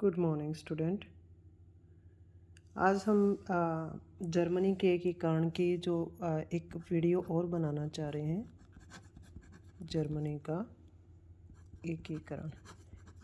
Good morning student. आज हम Germany के एकीकरण की एक वीडियो और बनाना चाह रहे हैं। जर्मनी का एकीकरण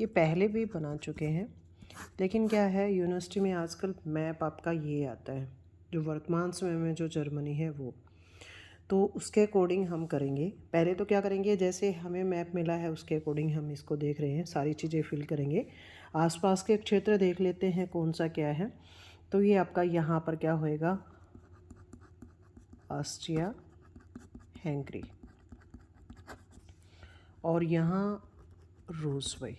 ये पहले भी बना चुके हैं, लेकिन क्या है, यूनिवर्सिटी में आजकल मैप आपका ये आता है जो वर्तमान समय में जो जर्मनी है वो, तो उसके अकॉर्डिंग हम करेंगे। पहले तो क्या करेंगे, जैसे हमें मैप मिला है उसके अकॉर्डिंग हम इसको देख रहे हैं, सारी चीज़ें फिल करेंगे। आसपास के क्षेत्र देख लेते हैं कौन सा क्या है। तो ये आपका यहाँ पर क्या होएगा, ऑस्ट्रिया हंगरी, और यहाँ रूस भाई,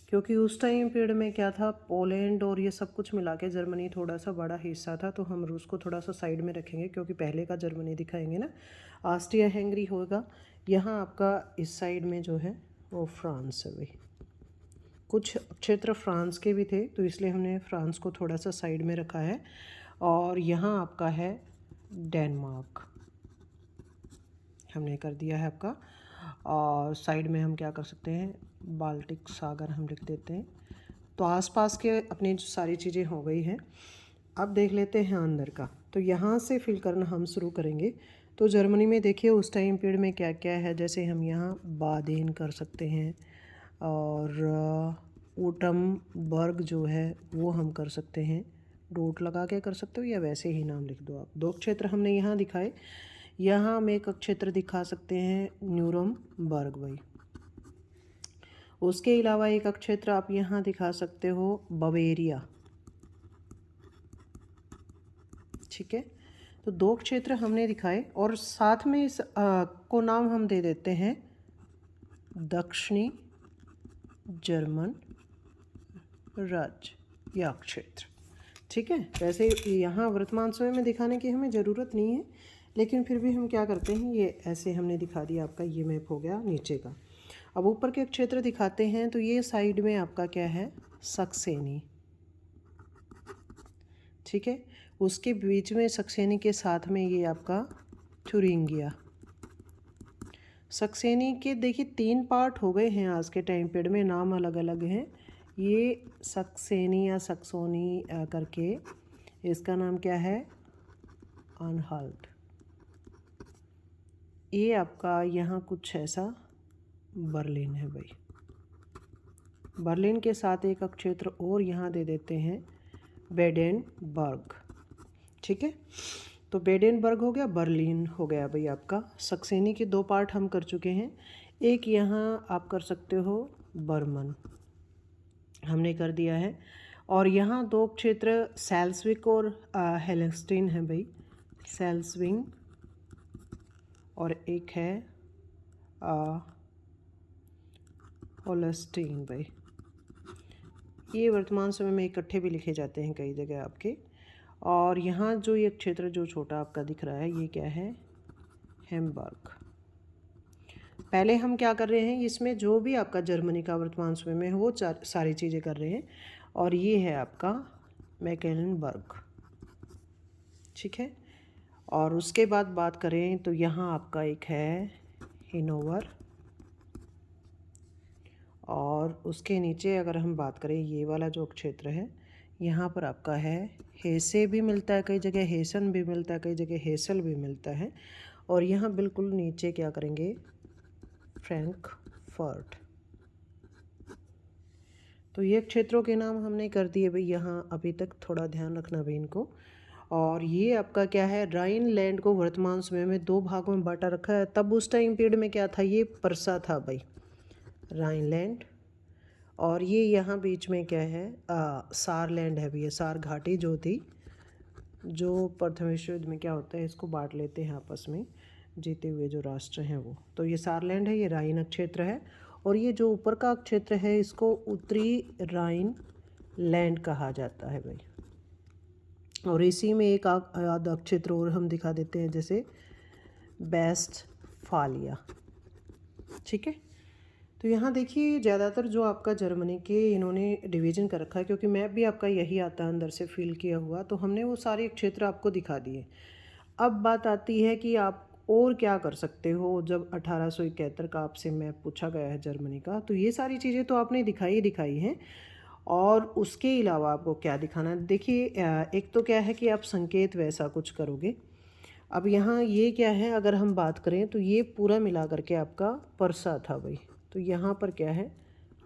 क्योंकि उस टाइम पीरियड में क्या था, पोलैंड और ये सब कुछ मिला के जर्मनी थोड़ा सा बड़ा हिस्सा था, तो हम रूस को थोड़ा सा साइड में रखेंगे क्योंकि पहले का जर्मनी दिखाएंगे ना। ऑस्ट्रिया हंगरी होगा। यहाँ आपका इस साइड में जो है वो फ्रांस है भाई। कुछ क्षेत्र फ्रांस के भी थे तो इसलिए हमने फ्रांस को थोड़ा सा साइड में रखा है। और यहाँ आपका है डेनमार्क, हमने कर दिया है आपका। और साइड में हम क्या कर सकते हैं, बाल्टिक सागर हम लिख देते हैं। तो आसपास के अपनी जो सारी चीज़ें हो गई हैं। अब देख लेते हैं अंदर का, तो यहाँ से फिल करना हम शुरू करेंगे। तो जर्मनी में देखिए उस टाइम पीरियड में क्या क्या है, जैसे हम यहाँ बादेन कर सकते हैं, और ऊटमबर्ग जो है वो हम कर सकते हैं। डोट लगा के कर सकते हो या वैसे ही नाम लिख दो आप। दो क्षेत्र हमने यहाँ दिखाए। यहाँ हम एक क्षेत्र दिखा सकते हैं न्यूरमबर्ग भाई। उसके अलावा एक क्षेत्र आप यहाँ दिखा सकते हो बवेरिया। ठीक है, तो दो क्षेत्र हमने दिखाए और साथ में इस को नाम हम दे देते हैं दक्षिणी जर्मन राज्य या क्षेत्र। ठीक है, वैसे यहाँ वर्तमान समय में दिखाने की हमें ज़रूरत नहीं है, लेकिन फिर भी हम क्या करते हैं, ये ऐसे हमने दिखा दिया। आपका ये मैप हो गया नीचे का। अब ऊपर के क्षेत्र दिखाते हैं, तो ये साइड में आपका क्या है, सक्सेनी। ठीक है, उसके बीच में सक्सेनी के साथ में ये आपका थुरिंगिया। सक्सेनी के देखिए 3 पार्ट हो गए हैं आज के टाइम पीरियड में, नाम अलग अलग हैं। ये सक्सेनी या सक्सोनी करके, इसका नाम क्या है, अनहल्ट। ये आपका यहाँ कुछ ऐसा बर्लिन है भाई। बर्लिन के साथ एक क्षेत्र और यहाँ दे देते हैं बेडेनबर्ग। ठीक है, तो बेडेनबर्ग हो गया, बर्लिन हो गया भाई आपका। सक्सेनी के 2 पार्ट हम कर चुके हैं। एक यहाँ आप कर सकते हो बर्मन, हमने कर दिया है। और यहाँ 2 क्षेत्र सेल्सविक और हेलेस्टीन है भाई। सेल्सविंग, और एक है होलेस्टीन भाई। ये वर्तमान समय में इकट्ठे भी लिखे जाते हैं कई जगह आपके। और यहाँ जो ये क्षेत्र जो छोटा आपका दिख रहा है, ये क्या है, हैम्बर्ग। पहले हम क्या कर रहे हैं, इसमें जो भी आपका जर्मनी का वर्तमान समय में है वो सारी चीज़ें कर रहे हैं। और ये है आपका मैकेलनबर्ग। ठीक है, और उसके बाद बात करें तो यहाँ आपका एक है हिनोवर, और उसके नीचे अगर हम बात करें ये वाला जो क्षेत्र है, यहाँ पर आपका है हेसे भी मिलता है कई जगह, हेसन भी मिलता है कई जगह, हेसल भी मिलता है। और यहाँ बिल्कुल नीचे क्या करेंगे, फ्रैंकफर्ट। तो ये क्षेत्रों के नाम हमने कर दिए भाई यहाँ, अभी तक थोड़ा ध्यान रखना भाई इनको। और ये आपका क्या है, राइन लैंड को वर्तमान समय में 2 भागों में बांटा रखा है। तब उस टाइम पीरियड में क्या था, ये परसा था भाई, राइनलैंड। और ये यहाँ बीच में क्या है, सारलैंड है भैया। सार घाटी जो थी, जो प्रथम विश्व युद्ध में क्या होता है, इसको बांट लेते हैं आपस में जीते हुए जो राष्ट्र हैं वो। तो ये सारलैंड है, ये राइन क्षेत्र है। और ये जो ऊपर का क्षेत्र है, इसको उत्तरी राइन लैंड कहा जाता है भाई। और इसी में एक आधा क्षेत्र और हम दिखा देते हैं, जैसे वेस्टफालिया। ठीक है, तो यहाँ देखिए ज़्यादातर जो आपका जर्मनी के इन्होंने डिवीज़न कर रखा है, क्योंकि मैप भी आपका यही आता है अंदर से फिल किया हुआ, तो हमने वो सारे क्षेत्र आपको दिखा दिए। अब बात आती है कि आप और क्या कर सकते हो। जब 1871 का आपसे मैप पूछा गया है जर्मनी का, तो ये सारी चीज़ें तो आपने दिखाई ही दिखाई हैं। और उसके अलावा आपको क्या दिखाना है, देखिए एक तो क्या है कि आप संकेत वैसा कुछ करोगे। अब यहाँ ये क्या है, अगर हम बात करें तो ये पूरा मिला करके आपका परसा था भाई, तो यहाँ पर क्या है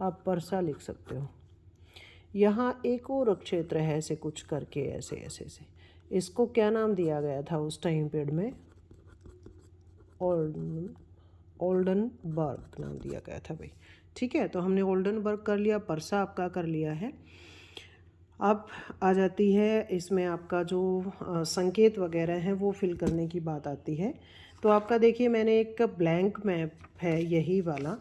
आप परसा लिख सकते हो। यहाँ एक और क्षेत्र है ऐसे कुछ करके, ऐसे ऐसे ऐसे, इसको क्या नाम दिया गया था उस टाइम पीरियड में, ओल्डनबर्ग नाम दिया गया था भाई। ठीक है, तो हमने ओल्डनबर्ग कर लिया, परसा आपका कर लिया है। अब आ जाती है इसमें आपका जो संकेत वगैरह हैं वो फिल करने की बात आती है। तो आपका देखिए मैंने एक ब्लैंक मैप है यही वाला,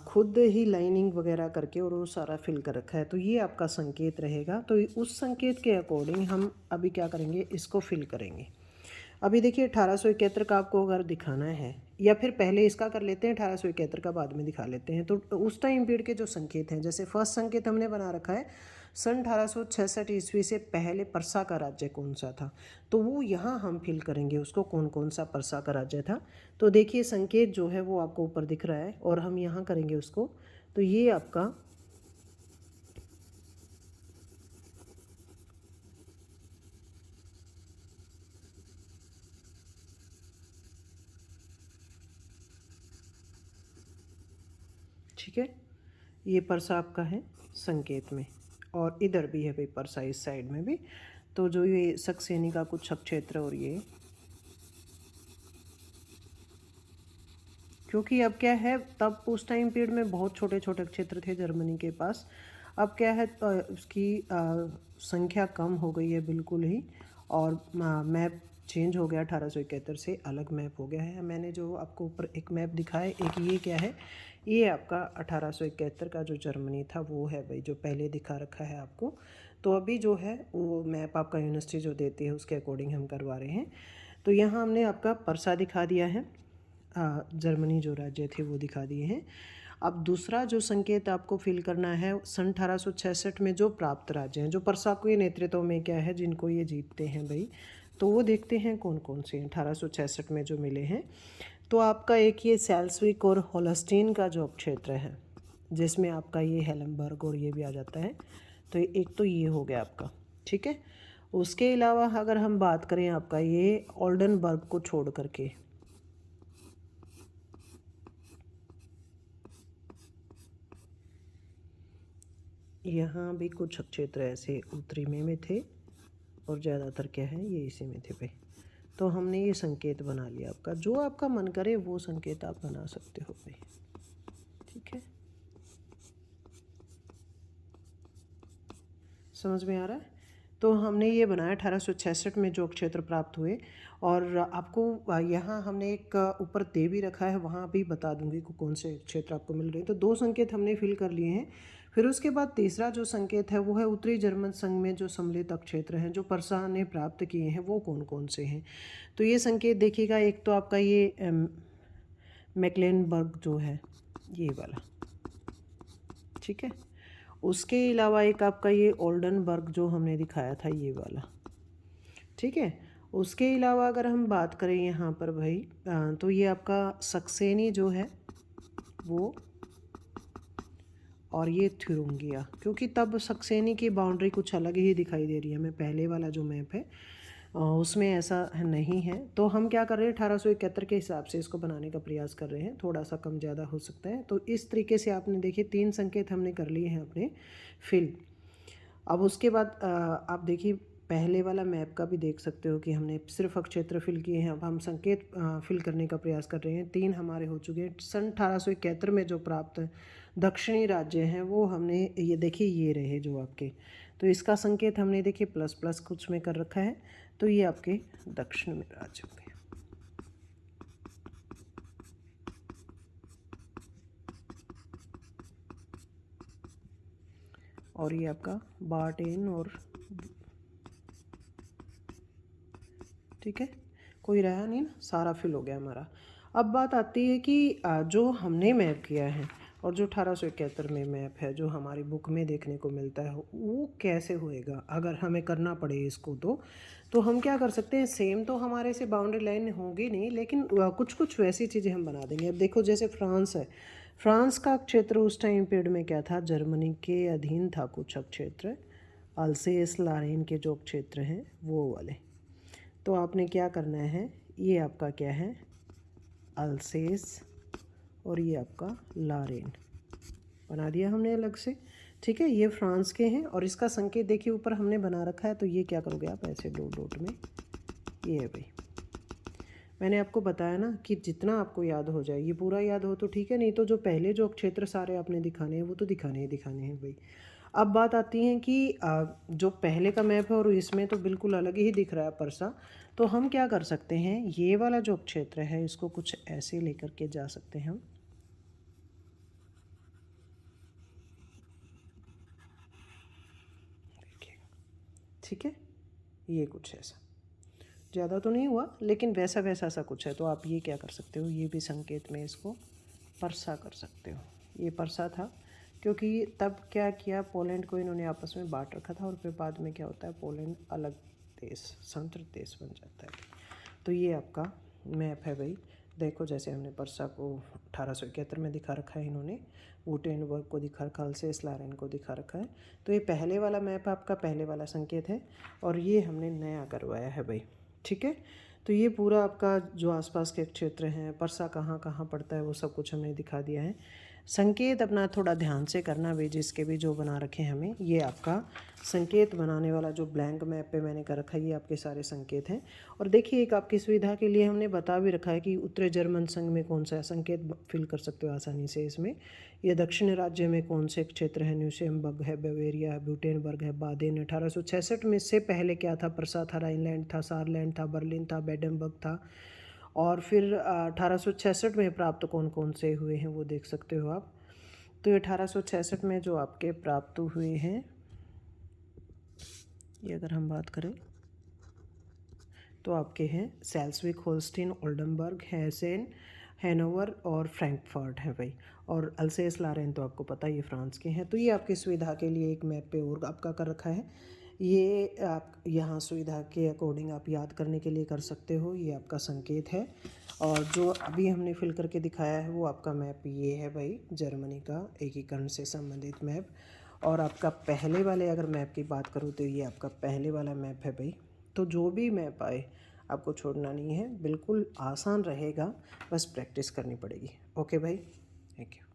खुद ही लाइनिंग वगैरह करके और वो सारा फिल कर रखा है, तो ये आपका संकेत रहेगा। तो उस संकेत के अकॉर्डिंग हम अभी क्या करेंगे, इसको फिल करेंगे। अभी देखिए 1871 का आपको अगर दिखाना है, या फिर पहले इसका कर लेते हैं 1871 का बाद में दिखा लेते हैं। तो उस टाइम पीरियड के जो संकेत हैं, जैसे फर्स्ट संकेत हमने बना रखा है सन 1866 ईस्वी से पहले परसा का राज्य कौन सा था, तो वो यहाँ हम फिल करेंगे उसको, कौन कौन सा परसा का राज्य था। तो देखिए संकेत जो है वो आपको ऊपर दिख रहा है और हम यहाँ करेंगे उसको। तो ये आपका ठीक है, ये परसा आपका है संकेत में, और इधर भी है भाई परसा इस साइड में भी। तो जो ये सक्सेनी का कुछ क्षेत्र, और ये क्योंकि अब क्या है तब उस टाइम पीरियड में बहुत छोटे छोटे क्षेत्र थे जर्मनी के पास। अब क्या है उसकी संख्या कम हो गई है बिल्कुल ही, और मैप चेंज हो गया 1871 से अलग मैप हो गया है। मैंने जो आपको ऊपर एक मैप दिखाया, एक ये क्या है, ये आपका 1871 का जो जर्मनी था वो है भाई, जो पहले दिखा रखा है आपको। तो अभी जो है वो मैप आपका यूनिवर्सिटी जो देती है उसके अकॉर्डिंग हम करवा रहे हैं। तो यहाँ हमने आपका परसा दिखा दिया है, जर्मनी जो राज्य थे वो दिखा दिए हैं। अब दूसरा जो संकेत आपको फिल करना है, सन 1866 में जो प्राप्त राज्य हैं, जो परसा के नेतृत्व में क्या है जिनको ये जीतते हैं भाई, तो वो देखते हैं कौन कौन से 1866 में जो मिले हैं। तो आपका एक ये सेल्सविक और होल्स्टीन का जो क्षेत्र है, जिसमें आपका ये हेलनबर्ग और ये भी आ जाता है, तो एक तो ये हो गया आपका। ठीक है, उसके अलावा अगर हम बात करें आपका ये ओल्डनबर्ग को छोड़ करके, यहाँ भी कुछ क्षेत्र ऐसे उत्तरी में थे और ज़्यादातर क्या है ये इसी में थे भाई। तो हमने ये संकेत बना लिया, आपका जो आपका मन करे वो संकेत आप बना सकते हो भाई। ठीक है, समझ में आ रहा है। तो हमने ये बनाया 1866 में जो क्षेत्र प्राप्त हुए, और आपको यहाँ हमने एक ऊपर दे भी रखा है, वहाँ भी बता दूंगी कि कौन से क्षेत्र आपको मिल रहे हैं। तो दो संकेत हमने फिल कर लिए हैं। फिर उसके बाद तीसरा जो संकेत है वो है उत्तरी जर्मन संघ में जो सम्मिलित क्षेत्र हैं जो परसा ने प्राप्त किए हैं वो कौन कौन से हैं। तो ये संकेत देखिएगा, एक तो आपका ये मैक्लेनबर्ग जो है ये वाला, ठीक है। उसके अलावा एक आपका ये ओल्डनबर्ग जो हमने दिखाया था ये वाला, ठीक है। उसके अलावा अगर हम बात करें यहाँ पर भाई, तो ये आपका सक्सेनी जो है वो, और ये थुरिंगिया, क्योंकि तब सक्सेनी की बाउंड्री कुछ अलग ही दिखाई दे रही है हमें, पहले वाला जो मैप है उसमें ऐसा नहीं है। तो हम क्या कर रहे हैं 1871 के हिसाब से इसको बनाने का प्रयास कर रहे हैं, थोड़ा सा कम ज़्यादा हो सकता है। तो इस तरीके से आपने देखिए 3 संकेत हमने कर लिए हैं अपने फिल। अब उसके बाद आप देखिए पहले वाला मैप का भी देख सकते हो कि हमने सिर्फ क्षेत्र फिल किए हैं। अब हम संकेत फिल करने का प्रयास कर रहे हैं, 3 हमारे हो चुके हैं। सन 1871 में जो प्राप्त दक्षिणी राज्य हैं वो हमने ये देखिए ये रहे जो आपके, तो इसका संकेत हमने देखिए प्लस प्लस कुछ में कर रखा है, तो ये आपके दक्षिण में राज्य हो गए। और ये आपका बार्टेन और ठीक है, कोई रहा नहीं ना, सारा फिल हो गया हमारा। अब बात आती है कि जो हमने मैप किया है और जो 1871 में मैप है जो हमारी बुक में देखने को मिलता है वो कैसे होएगा अगर हमें करना पड़े इसको। तो हम क्या कर सकते हैं, सेम तो हमारे से बाउंड्री लाइन होगी नहीं, लेकिन कुछ कुछ वैसी चीज़ें हम बना देंगे। अब देखो जैसे फ्रांस है, फ्रांस का क्षेत्र उस टाइम पीरियड में क्या था, जर्मनी के अधीन था कुछ क्षेत्र, अल्सेस लारेन के जो क्षेत्र हैं वो वाले। तो आपने क्या करना है, ये आपका क्या है अल्सेस और ये आपका लारेन बना दिया हमने अलग से, ठीक है। ये फ्रांस के हैं और इसका संकेत देखिए ऊपर हमने बना रखा है। तो ये क्या करोगे आप, ऐसे डॉट डॉट में, ये है भाई। मैंने आपको बताया ना कि जितना आपको याद हो जाए, ये पूरा याद हो तो ठीक है, नहीं तो जो पहले जो क्षेत्र सारे आपने दिखाने हैं वो तो दिखाने हैं भाई। अब बात आती है कि जो पहले का मैप है और इसमें तो बिल्कुल अलग ही दिख रहा है परसा। तो हम क्या कर सकते हैं, ये वाला जो क्षेत्र है इसको कुछ ऐसे लेकर के जा सकते हैं हम, ठीक है। ये कुछ ऐसा, ज़्यादा तो नहीं हुआ लेकिन वैसा वैसा सा कुछ है। तो आप ये क्या कर सकते हो, ये भी संकेत में इसको परसा कर सकते हो। ये परसा था क्योंकि तब क्या किया, पोलैंड को इन्होंने आपस में बांट रखा था और फिर बाद में क्या होता है, पोलैंड अलग देश, स्वतंत्र देश बन जाता है। तो ये आपका मैप है भाई। देखो जैसे हमने परसा को 1871 में दिखा रखा है, इन्होंने वुटेनबर्ग को दिखा रखा, अल्सेस लारेन को दिखा रखा है। तो ये पहले वाला मैप आपका पहले वाला संकेत है और ये हमने नया करवाया है भाई, ठीक है। तो ये पूरा आपका जो आसपास के क्षेत्र हैं, परसा कहाँ कहाँ पड़ता है वो सब कुछ हमने दिखा दिया है। संकेत अपना थोड़ा ध्यान से करना भाई, जिसके भी जो बना रखे हैं हमें। ये आपका संकेत बनाने वाला जो ब्लैंक मैप पे मैंने कर रखा है, ये आपके सारे संकेत हैं। और देखिए एक आपकी सुविधा के लिए हमने बता भी रखा है कि उत्तरी जर्मन संघ में कौन सा संकेत फिल कर सकते हो आसानी से इसमें। ये दक्षिण राज्य में कौन से क्षेत्र हैं, न्यूसेमबर्ग है, बावेरिया है, ब्यूटेनबर्ग है, बादेन। 1866 में से पहले क्या था, परसा था, राइनलैंड था, सारलैंड था, बर्लिन था, बेडेनबर्ग था। और फिर 1866 में प्राप्त कौन कौन से हुए हैं वो देख सकते हो आप। तो 1866 में जो आपके प्राप्त हुए हैं, ये अगर हम बात करें तो आपके हैं सेल्सविक, होल्स्टीन, ओल्डनबर्ग, हेसेन, हैनोवर और फ्रैंकफर्ट है भाई। और अल्सेस लारेन तो आपको पता ही है फ्रांस के हैं। तो ये आपकी सुविधा के लिए एक मैप पे और आपका कर रखा है। ये आप यहाँ सुविधा के अकॉर्डिंग आप याद करने के लिए कर सकते हो। ये आपका संकेत है और जो अभी हमने फिल करके दिखाया है वो आपका मैप ये है भाई, जर्मनी का एकीकरण से संबंधित मैप। और आपका पहले वाले अगर मैप की बात करूँ तो ये आपका पहले वाला मैप है भाई। तो जो भी मैप आए आपको छोड़ना नहीं है, बिल्कुल आसान रहेगा, बस प्रैक्टिस करनी पड़ेगी। ओके भाई, थैंक यू।